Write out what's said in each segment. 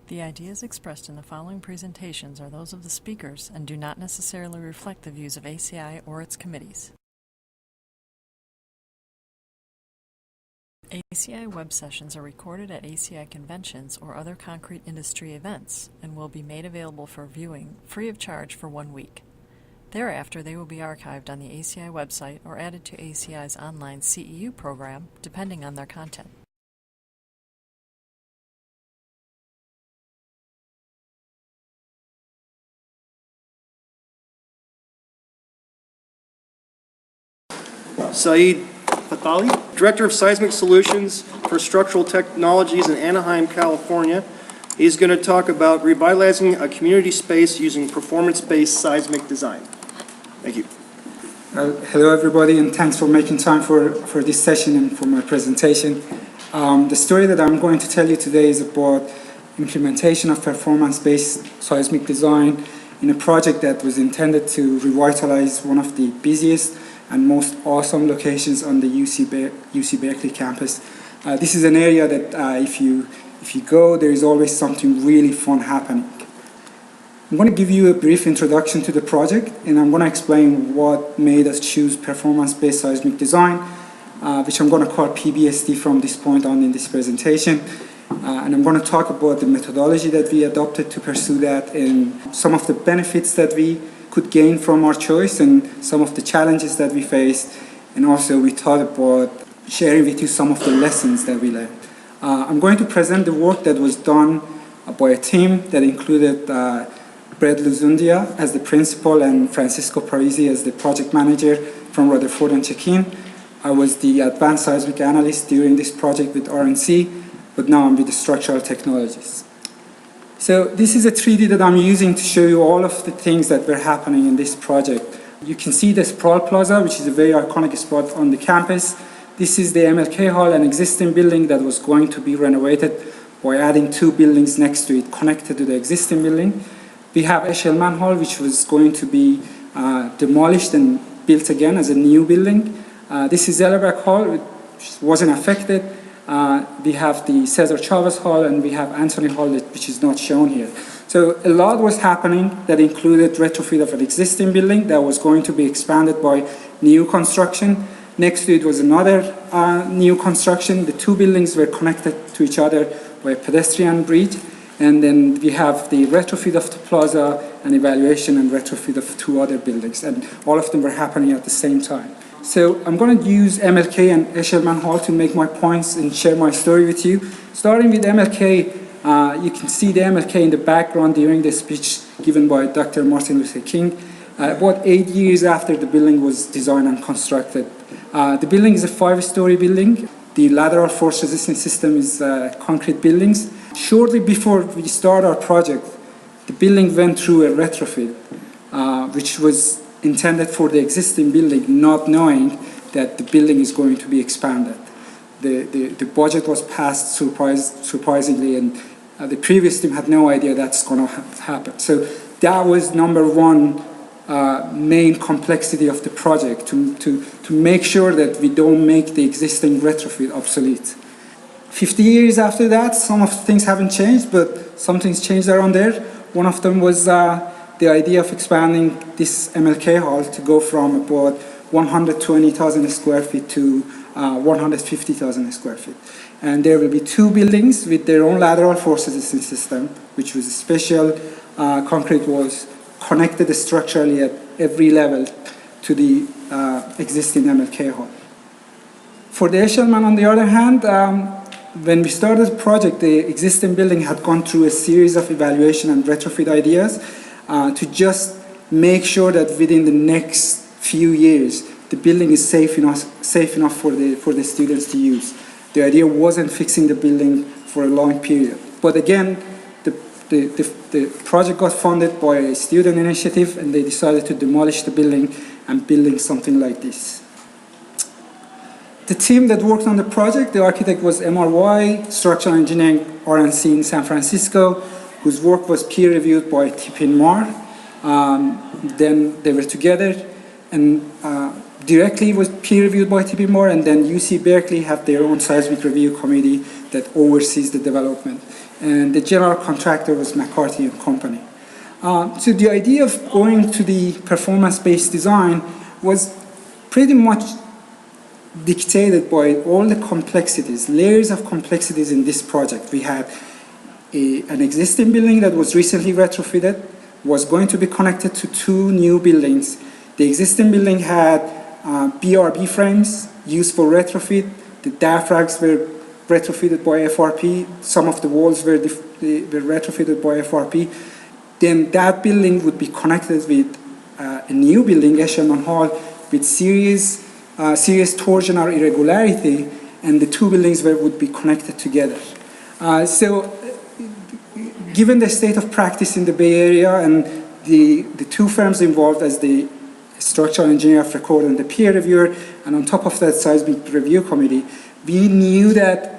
The ideas expressed in the following presentations are those of the speakers and do not necessarily reflect the views of ACI or its committees. ACI web sessions are recorded at ACI conventions or other concrete industry events and will be made available for viewing free of charge for 1 week. Thereafter, they will be archived on the ACI website or added to ACI's online CEU program, depending on their content. Saeed Fathali, Director of Seismic Solutions for Structural Technologies in Anaheim, California. He's going to talk about revitalizing a community space using performance-based seismic design. Thank you. Hello everybody, and thanks for making time for this session and for my presentation. The story that I'm going to tell you today is about implementation of performance-based seismic design in a project that was intended to revitalize one of the busiest and most awesome locations on the UC Berkeley campus. This is an area that if you go, there is always something really fun happening. I'm going to give you a brief introduction to the project, and I'm going to explain what made us choose performance-based seismic design, which I'm going to call PBSD from this point on in this presentation. And I'm going to talk about the methodology that we adopted to pursue that and some of the benefits that we could gain from our choice and some of the challenges that we faced. And also we thought about sharing with you some of the lessons that we learned. I'm going to present the work that was done by a team that included Bret Lizundia as the principal and Francisco Parisi as the project manager from Rutherford and Chekene. I was the advanced seismic analyst during this project with RNC, but now I'm with the structural technologies. So this is a 3D that I'm using to show you all of the things that were happening in this project. You can see the Sproul Plaza, which is a very iconic spot on the campus. This is the MLK Hall, an existing building that was going to be renovated by adding 2 buildings next to it connected to the existing building. We have Eshleman Hall, which was going to be demolished and built again as a new building. This is Eshleman Hall, which wasn't affected. We have the Cesar Chavez Hall, and we have Anthony Hall, which is not shown here. So a lot was happening that included retrofit of an existing building that was going to be expanded by new construction. Next to it was another new construction. The 2 buildings were connected to each other by a pedestrian bridge. And then we have the retrofit of the plaza and evaluation and retrofit of 2 other buildings. And all of them were happening at the same time. So I'm going to use MLK and Eshleman Hall to make my points and share my story with you. Starting with MLK, you can see the MLK in the background during the speech given by Dr. Martin Luther King. About 8 years after the building was designed and constructed. The building is a 5-story building. The lateral force resistance system is concrete buildings. Shortly before we start our project, the building went through a retrofit, which was intended for the existing building, not knowing that the building is going to be expanded. The budget was passed surprisingly, and the previous team had no idea that's going to happen. So that was number one main complexity of the project, to make sure that we don't make the existing retrofit obsolete. 50 years after that, some of the things haven't changed, but some things changed around there. One of them was the idea of expanding this MLK Hall to go from about 120,000 square feet to 150,000 square feet. And there will be 2 buildings with their own lateral force resistance system, which was a special concrete walls connected structurally at every level to the existing MLK Hall. For the Eshleman, on the other hand, when we started the project, the existing building had gone through a series of evaluation and retrofit ideas to just make sure that within the next few years, the building is safe enough for the students to use. The idea wasn't fixing the building for a long period. But again, the project got funded by a student initiative, and they decided to demolish the building and building something like this. The team that worked on the project, the architect was MRY, Structural Engineering RNC in San Francisco, whose work was peer-reviewed by Tipin Mar. Then they were together, and directly was peer reviewed by TB Moore, and then UC Berkeley have their own seismic review committee that oversees the development. And the general contractor was McCarthy and Company. So the idea of going to the performance-based design was pretty much dictated by all the complexities, layers of complexities in this project. We had an existing building that was recently retrofitted, was going to be connected to 2 new buildings. The existing building had BRB frames used for retrofit. The diaphragms were retrofitted by FRP. Some of the walls were retrofitted by FRP. Then that building would be connected with a new building, Eshleman Hall, with serious torsion or irregularity, and the 2 buildings would be connected together. So given the state of practice in the Bay Area and the 2 firms involved as the structural engineer of record and the peer reviewer, and on top of that seismic review committee, we knew that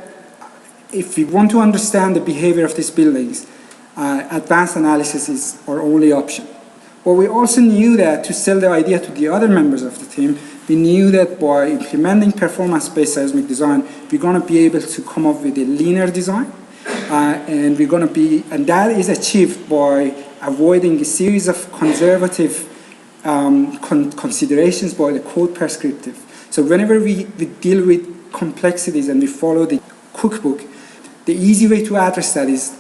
if we want to understand the behavior of these buildings, advanced analysis is our only option. But we also knew that to sell the idea to the other members of the team, we knew that by implementing performance-based seismic design, we're going to be able to come up with a linear design, and that is achieved by avoiding a series of conservative considerations by the code prescriptive. So whenever we deal with complexities and we follow the cookbook, the easy way to address that is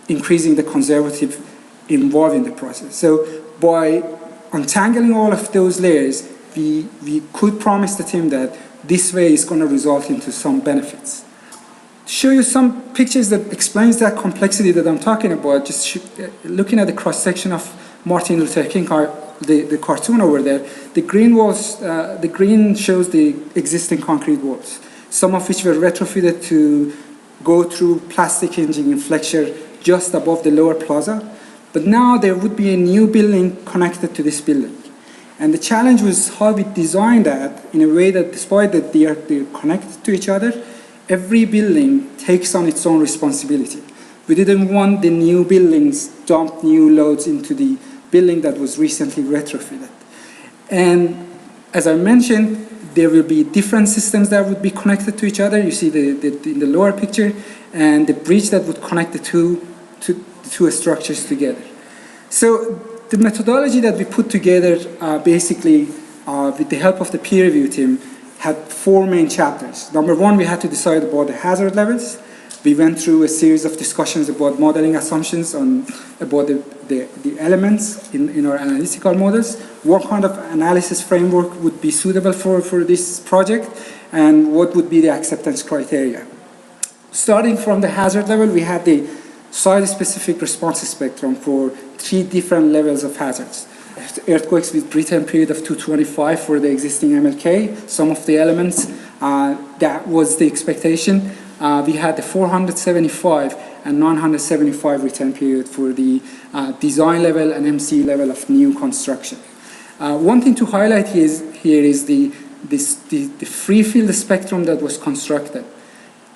increasing the conservative involved in the process. So by untangling all of those layers, we could promise the team that this way is going to result into some benefits. To show you some pictures that explains that complexity that I'm talking about, just looking at the cross-section of Martin Luther King, the cartoon over there, the green shows the existing concrete walls, some of which were retrofitted to go through plastic hinging and flexure just above the lower plaza. But now there would be a new building connected to this building. And the challenge was how we design that in a way that despite that they're connected to each other, every building takes on its own responsibility. We didn't want the new buildings dump new loads into the building that was recently retrofitted. And as I mentioned, there will be different systems that would be connected to each other. You see in the lower picture, and the bridge that would connect the two structures together. So the methodology that we put together basically with the help of the peer review team had 4 main chapters. Number 1, we had to decide about the hazard levels. We went through a series of discussions about modeling assumptions about the elements in our analytical models, what kind of analysis framework would be suitable for this project, and what would be the acceptance criteria. Starting from the hazard level, we had the site-specific response spectrum for 3 different levels of hazards. Earthquakes with return period of 225 for the existing MLK, some of the elements, that was the expectation. We had the 475 and 975 return period for the design level and MC level of new construction. One thing to highlight here is the free field spectrum that was constructed.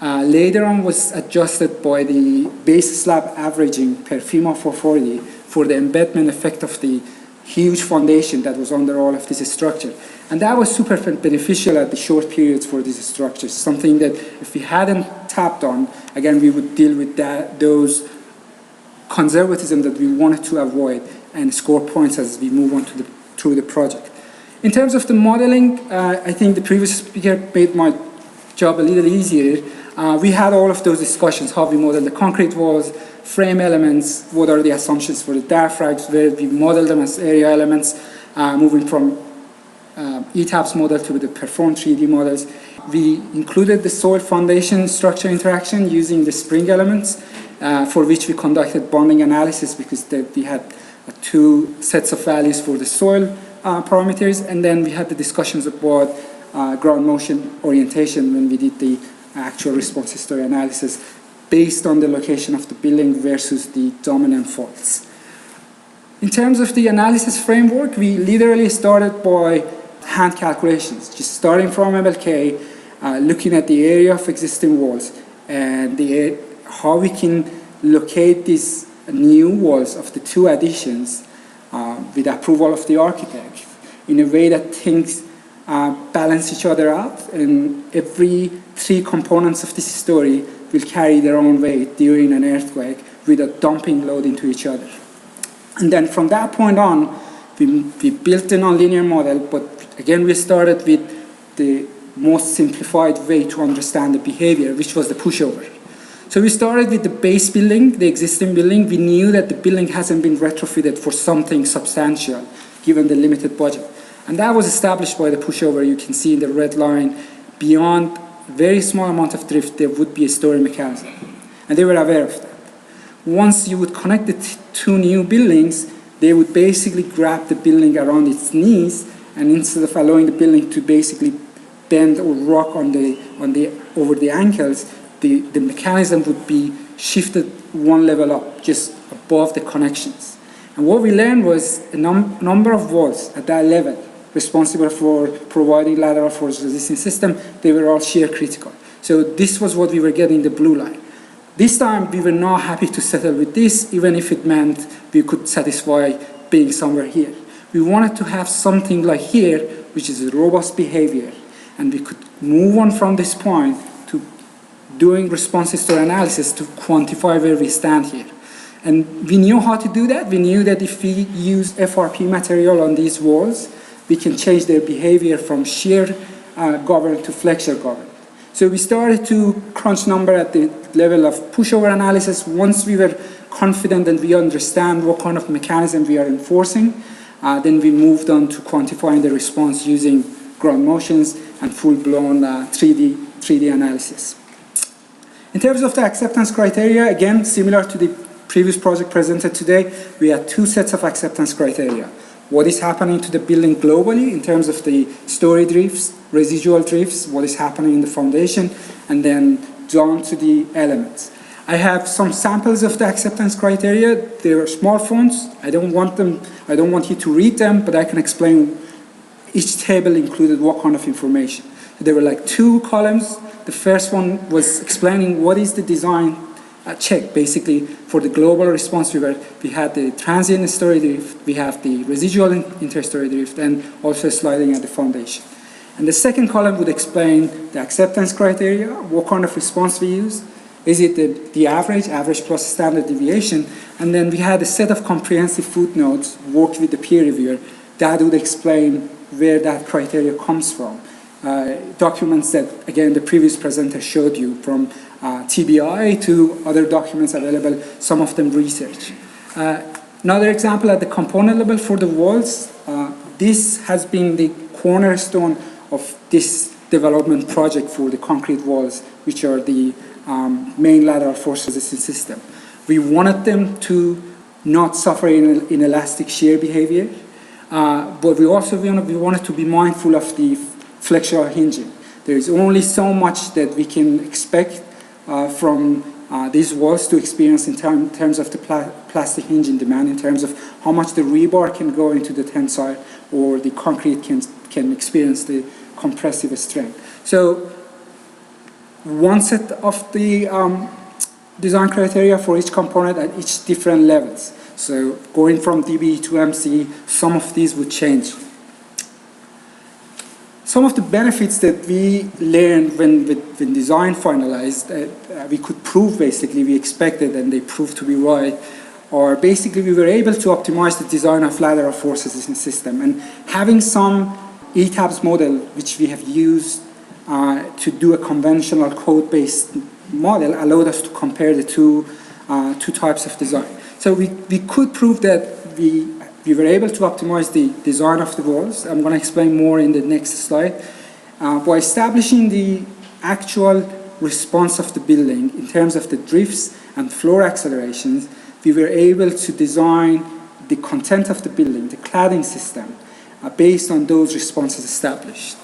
Later on was adjusted by the base slab averaging per FEMA 440 for the embedment effect of the huge foundation that was under all of this structure. And that was super beneficial at the short periods for these structures, something that if we hadn't tapped on, again, we would deal with those conservatism that we wanted to avoid and score points as we move on through the project. In terms of the modeling, I think the previous speaker made my job a little easier. We had all of those discussions, how we model the concrete walls, frame elements, what are the assumptions for the diaphragms, where we model them as area elements, moving from ETABS model to the performed 3D models. We included the soil foundation structure interaction using the spring elements, for which we conducted bonding analysis because we had 2 sets of values for the soil parameters, and then we had the discussions about ground motion orientation when we did the actual response history analysis based on the location of the building versus the dominant faults. In terms of the analysis framework, we literally started by hand calculations, just starting from MLK, looking at the area of existing walls and how we can locate these new walls of the 2 additions with approval of the architect in a way that thinks balance each other out, and every three components of this story will carry their own weight during an earthquake with a dumping load into each other. And then from that point on, we built a nonlinear model, but again, we started with the most simplified way to understand the behavior, which was the pushover. So we started with the base building, the existing building. We knew that the building hasn't been retrofitted for something substantial, given the limited budget. And that was established by the pushover. You can see in the red line, beyond a very small amount of drift, there would be a story mechanism. And they were aware of that. Once you would connect the two new buildings, they would basically grab the building around its knees, and instead of allowing the building to basically bend or rock over the ankles, the mechanism would be shifted one level up, just above the connections. And what we learned was a number of walls at that level responsible for providing lateral force resisting system, they were all shear critical. So this was what we were getting, the blue line. This time we were not happy to settle with this, even if it meant we could satisfy being somewhere here. We wanted to have something like here, which is a robust behavior, and we could move on from this point to doing responses to analysis to quantify where we stand here. And we knew how to do that. We knew that if we use FRP material on these walls, we can change their behavior from shear governed to flexure governed. So we started to crunch number at the level of pushover analysis. Once we were confident and we understand what kind of mechanism we are enforcing, then we moved on to quantifying the response using ground motions and full-blown 3D analysis. In terms of the acceptance criteria, again, similar to the previous project presented today, we had two sets of acceptance criteria. What is happening to the building globally in terms of the story drifts, residual drifts, what is happening in the foundation, and then down to the elements. I have some samples of the acceptance criteria. They are small fonts. I don't want you to read them, but I can explain. Each table included what kind of information. There were like two columns. The first one was explaining what is the design check, basically, for the global response. We had the transient story drift, we have the residual interstory drift, and also sliding at the foundation. And the second column would explain the acceptance criteria, what kind of response we use. Is it the average plus standard deviation? And then we had a set of comprehensive footnotes worked with the peer reviewer that would explain where that criteria comes from. Documents that, again, the previous presenter showed you, from TBI to other documents available, some of them research. Another example at the component level for the walls, this has been the cornerstone of this development project for the concrete walls, which are the main lateral force resistance system. We wanted them to not suffer in elastic shear behavior, but we also wanted to be mindful of the flexural hinging. There is only so much that we can expect from these walls to experience in terms of the plastic hinging demand, in terms of how much the rebar can go into the tensile or the concrete can experience the compressive strength. So one set of the design criteria for each component at each different levels. So going from DB to MC, some of these would change. Some of the benefits that we learned when design finalized, we could prove basically, we expected and they proved to be right, or basically we were able to optimize the design of lateral forces in the system. And having some ETABS model, which we have used to do a conventional code-based model, allowed us to compare the two types of design. So we could prove that we were able to optimize the design of the walls. I'm going to explain more in the next slide. By establishing the actual response of the building in terms of the drifts and floor accelerations, we were able to design the content of the building, the cladding system, based on those responses established.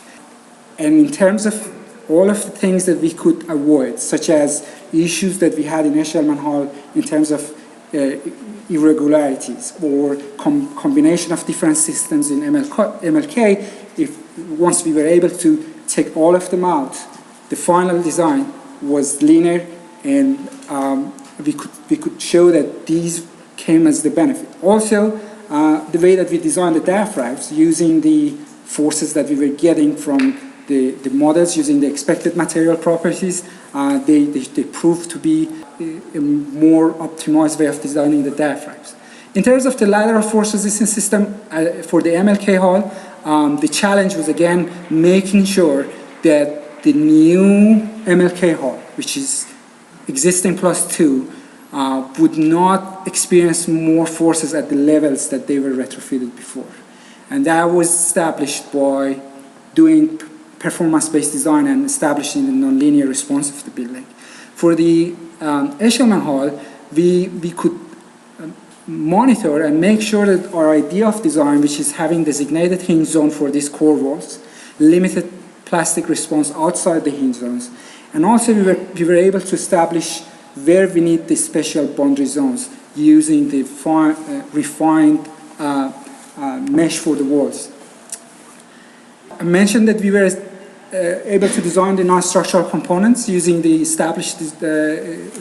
And in terms of all of the things that we could avoid, such as issues that we had in Eshleman Hall in terms of irregularities or combination of different systems in MLK, once we were able to take all of them out, the final design was linear, and we could show that these came as the benefit. Also, the way that we designed the diaphragms using the forces that we were getting from the models using the expected material properties, they proved to be a more optimized way of designing the diaphragms. In terms of the lateral force resistance system for the MLK Hall, the challenge was again making sure that the new MLK Hall, which is existing +2, would not experience more forces at the levels that they were retrofitted before. And that was established by doing performance-based design and establishing the nonlinear response of the building. For the Eshleman Hall, we could monitor and make sure that our idea of design, which is having designated hinge zone for these core walls, limited plastic response outside the hinge zones, and also we were able to establish where we need the special boundary zones using the refined mesh for the walls. I mentioned that we were able to design the non-structural components using the established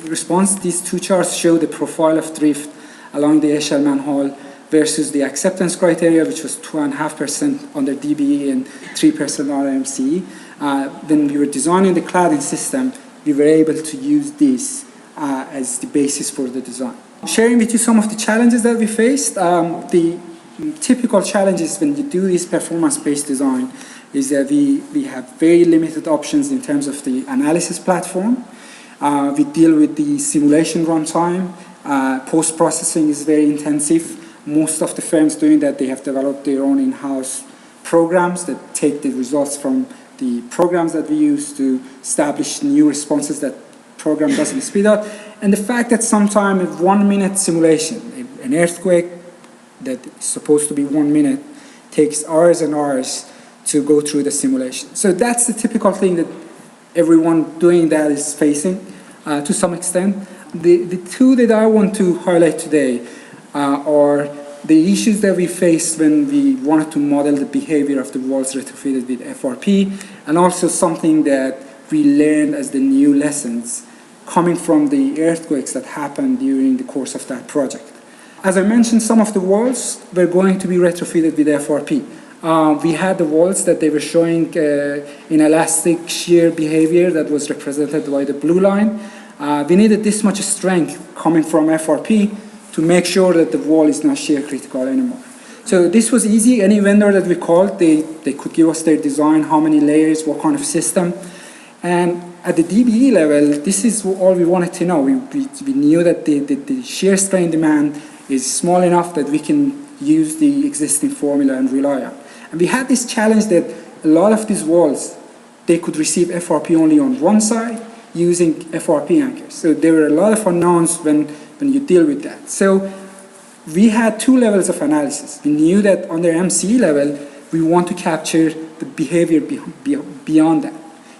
response. These two charts show the profile of drift along the Eshleman Hall versus the acceptance criteria, which was 2.5% under DBE and 3% under MCE. When we were designing the cladding system, we were able to use this as the basis for the design. Sharing with you some of the challenges that we faced. The typical challenges when you do this performance-based design is that we have very limited options in terms of the analysis platform. We deal with the simulation runtime. Post-processing is very intensive. Most of the firms doing that, they have developed their own in-house programs that take the results from the programs that we use to establish new responses that program doesn't spit out. And the fact that sometimes a 1-minute simulation, an earthquake that is supposed to be 1 minute, takes hours and hours to go through the simulation. So that's the typical thing that everyone doing that is facing to some extent. The two that I want to highlight today are the issues that we faced when we wanted to model the behavior of the walls retrofitted with FRP, and also something that we learned as the new lessons coming from the earthquakes that happened during the course of that project. As I mentioned, some of the walls were going to be retrofitted with FRP. We had the walls that they were showing inelastic shear behavior that was represented by the blue line. We needed this much strength coming from FRP to make sure that the wall is not shear critical anymore. So this was easy. Any vendor that we called, they could give us their design, how many layers, what kind of system. And at the DBE level, this is all we wanted to know. We knew that the shear strain demand is small enough that we can use the existing formula and rely on. And we had this challenge that a lot of these walls, they could receive FRP only on one side using FRP anchors. So there were a lot of unknowns when you deal with that. So we had two levels of analysis. We knew that under MCE level, we want to capture the behavior beyond that.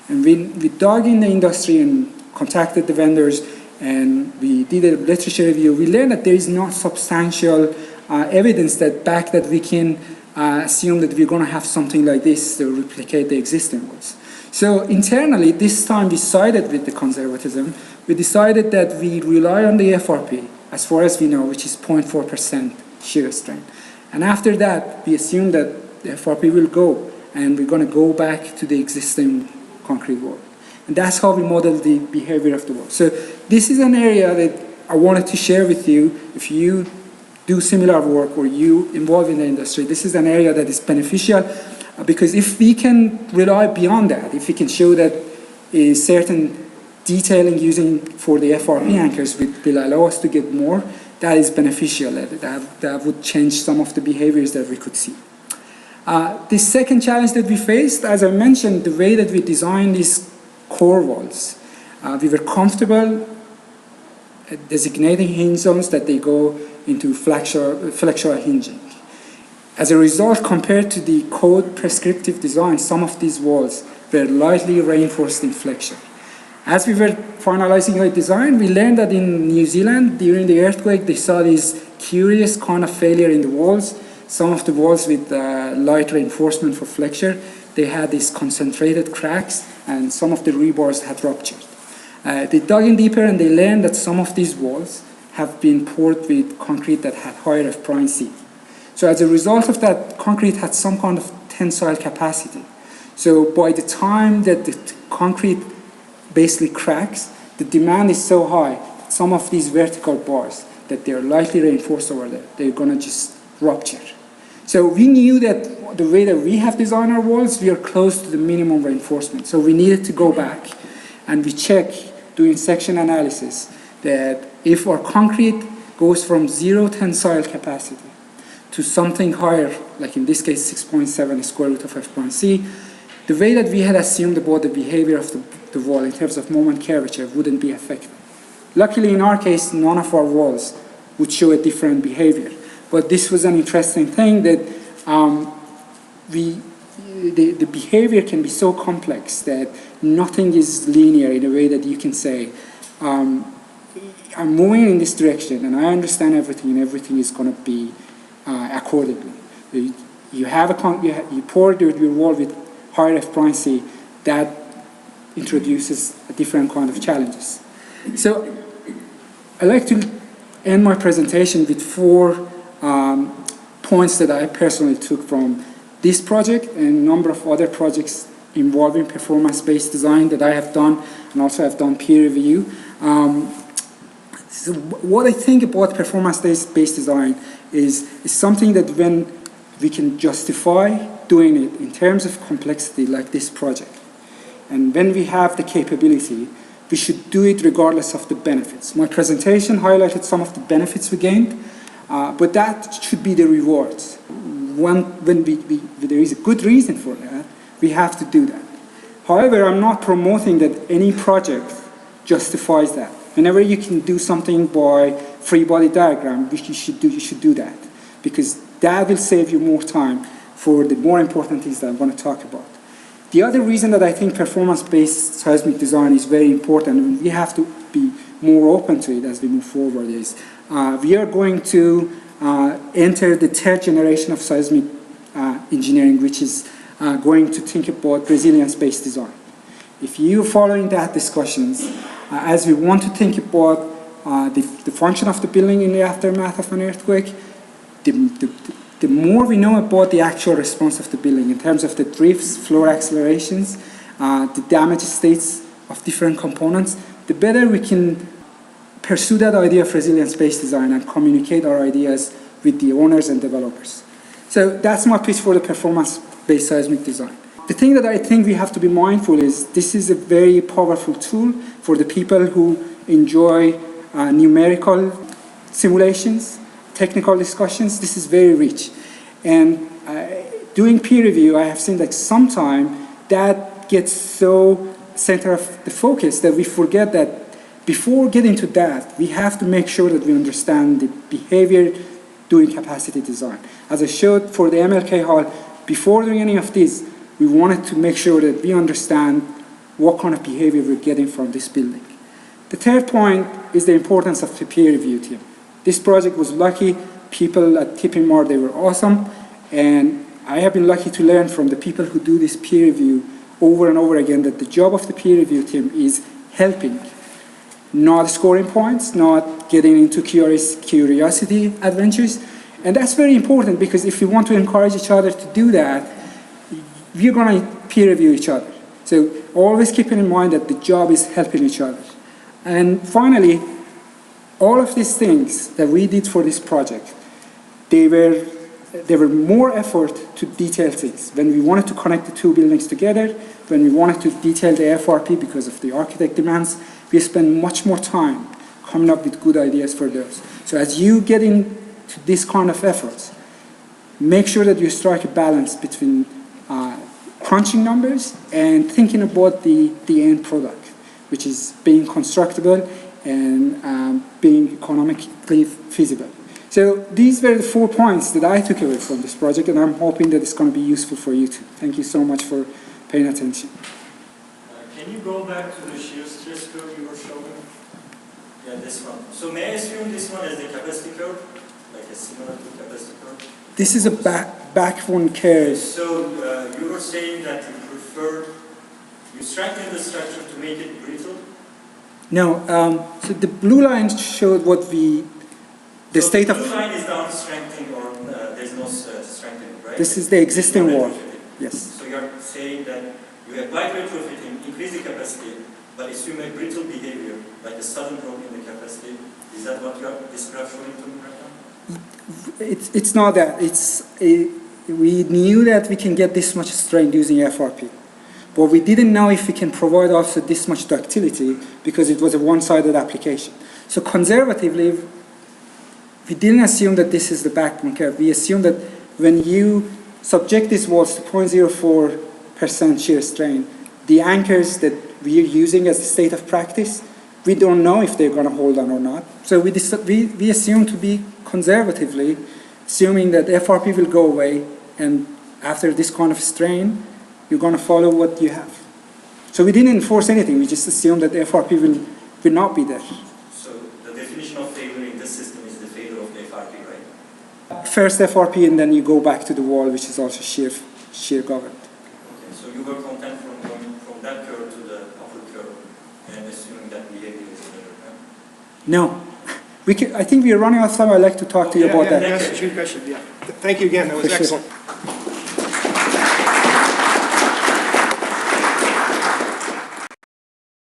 And we dug in the industry and contacted the vendors, and we did a literature review. We learned that there is not substantial evidence that we can assume that we're going to have something like this to replicate the existing ones. So internally, this time we sided with the conservatism. We decided that we rely on the FRP, as far as we know, which is 0.4% shear strain. And after that, we assume that the FRP will go, and we're going to go back to the existing concrete wall. And that's how we model the behavior of the wall. So this is an area that I wanted to share with you. If you do similar work or you involve in the industry, this is an area that is beneficial, because if we can rely beyond that, if we can show that a certain detailing using for the FRP anchors will allow us to get more, that is beneficial. That would change some of the behaviors that we could see. The second challenge that we faced, as I mentioned, the way that we designed these core walls, we were comfortable designating hinge zones that they go into flexural hinging. As a result, compared to the code prescriptive design, some of these walls were lightly reinforced in flexure. As we were finalizing our design, we learned that in New Zealand, during the earthquake, they saw this curious kind of failure in the walls. Some of the walls with light reinforcement for flexure, they had these concentrated cracks, and some of the rebars had ruptured. They dug in deeper, and they learned that some of these walls have been poured with concrete that had higher F prime C. So as a result of that, concrete had some kind of tensile capacity. So by the time that the concrete basically cracks, the demand is so high, some of these vertical bars, that they're lightly reinforced over there, they're gonna just rupture. So we knew that the way that we have designed our walls, we are close to the minimum reinforcement. So we needed to go back and we check, doing section analysis, that if our concrete goes from 0 tensile capacity to something higher, like in this case 6.7 square root of F.C, the way that we had assumed about the behavior of the wall in terms of moment curvature wouldn't be affected. Luckily in our case, none of our walls would show a different behavior. But this was an interesting thing that the behavior can be so complex that nothing is linear in a way that you can say, I'm moving in this direction and I understand everything and everything is going to be accordingly. You pour your wall with higher F.C, that introduces a different kind of challenges. So I'd like to end my presentation with 4 points that I personally took from this project and a number of other projects involving performance-based design that I have done, and also have done peer review. So what I think about performance-based design is something that when we can justify doing it in terms of complexity like this project, and when we have the capability, we should do it regardless of the benefits. My presentation highlighted some of the benefits we gained, but that should be the rewards. When there is a good reason for that, we have to do that. However, I'm not promoting that any project justifies that. Whenever you can do something by free body diagram, you should do that, because that will save you more time for the more important things that I'm going to talk about. The other reason that I think performance-based seismic design is very important, and we have to be more open to it as we move forward, is we are going to enter the 3rd generation of seismic engineering, which is going to think about resilience-based design. If you're following that discussions, as we want to think about the function of the building in the aftermath of an earthquake, the more we know about the actual response of the building in terms of the drifts, floor accelerations, the damage states of different components, the better we can pursue that idea of resilience-based design and communicate our ideas with the owners and developers. So that's my pitch for the performance-based seismic design. The thing that I think we have to be mindful is this is a very powerful tool for the people who enjoy numerical simulations, technical discussions. This is very rich. And doing peer review, I have seen that sometimes that gets so center of the focus that we forget that before getting to that, we have to make sure that we understand the behavior doing capacity design. As I showed for the MLK Hall, before doing any of this, we wanted to make sure that we understand what kind of behavior we're getting from this building. The 3rd point is the importance of the peer review team. This project was lucky. People at Tipping Mar, they were awesome. And I have been lucky to learn from the people who do this peer review over and over again that the job of the peer review team is helping, not scoring points, not getting into curiosity adventures. And that's very important, because if we want to encourage each other to do that, we're going to peer review each other. So always keeping in mind that the job is helping each other. And finally, all of these things that we did for this project, they were more effort to detail things. When we wanted to connect the 2 buildings together, when we wanted to detail the FRP because of the architect demands, we spend much more time coming up with good ideas for those. So as you get into this kind of efforts, make sure that you strike a balance between crunching numbers and thinking about the end product, which is being constructible and being economically feasible. So these were the 4 points that I took away from this project, and I'm hoping that it's going to be useful for you too. Thank you so much for paying attention. Can you go back to the shear stress curve you were showing? Yeah, this one. So may I assume this one is the capacity curve, like a similar to capacity curve? This is a backbone curve. So you were saying that you strengthen the structure to make it brittle? No, so the blue line showed what the state of... The blue line is down strengthening, or there's no strengthening, right? This is the existing wall. Yes. So you're saying that you apply retrofitting, increase the capacity, but assume a brittle behavior, like a sudden drop in the capacity. Is that what you're describing to me right now? It's not that. We knew that we can get this much strain using FRP. But we didn't know if we can provide also this much ductility because it was a one-sided application. So conservatively, we didn't assume that this is the backbone curve. We assumed that when you subject these walls to 0.04% shear strain, the anchors that we are using as the state of practice, we don't know if they're going to hold on or not. So we assume to be conservatively, assuming that FRP will go away, and after this kind of strain, you're going to follow what you have. So we didn't enforce anything. We just assumed that FRP will not be there. So the definition of failure in this system is the failure of the FRP, right? First FRP, and then you go back to the wall, which is also shear governed. Okay, so you were content from going from that curve to the upper curve and assuming that behavior is better, right? No. I think we are running out of time. I'd like to talk to you about that. That's a good question, yeah. Thank you again, that was For sure. excellent.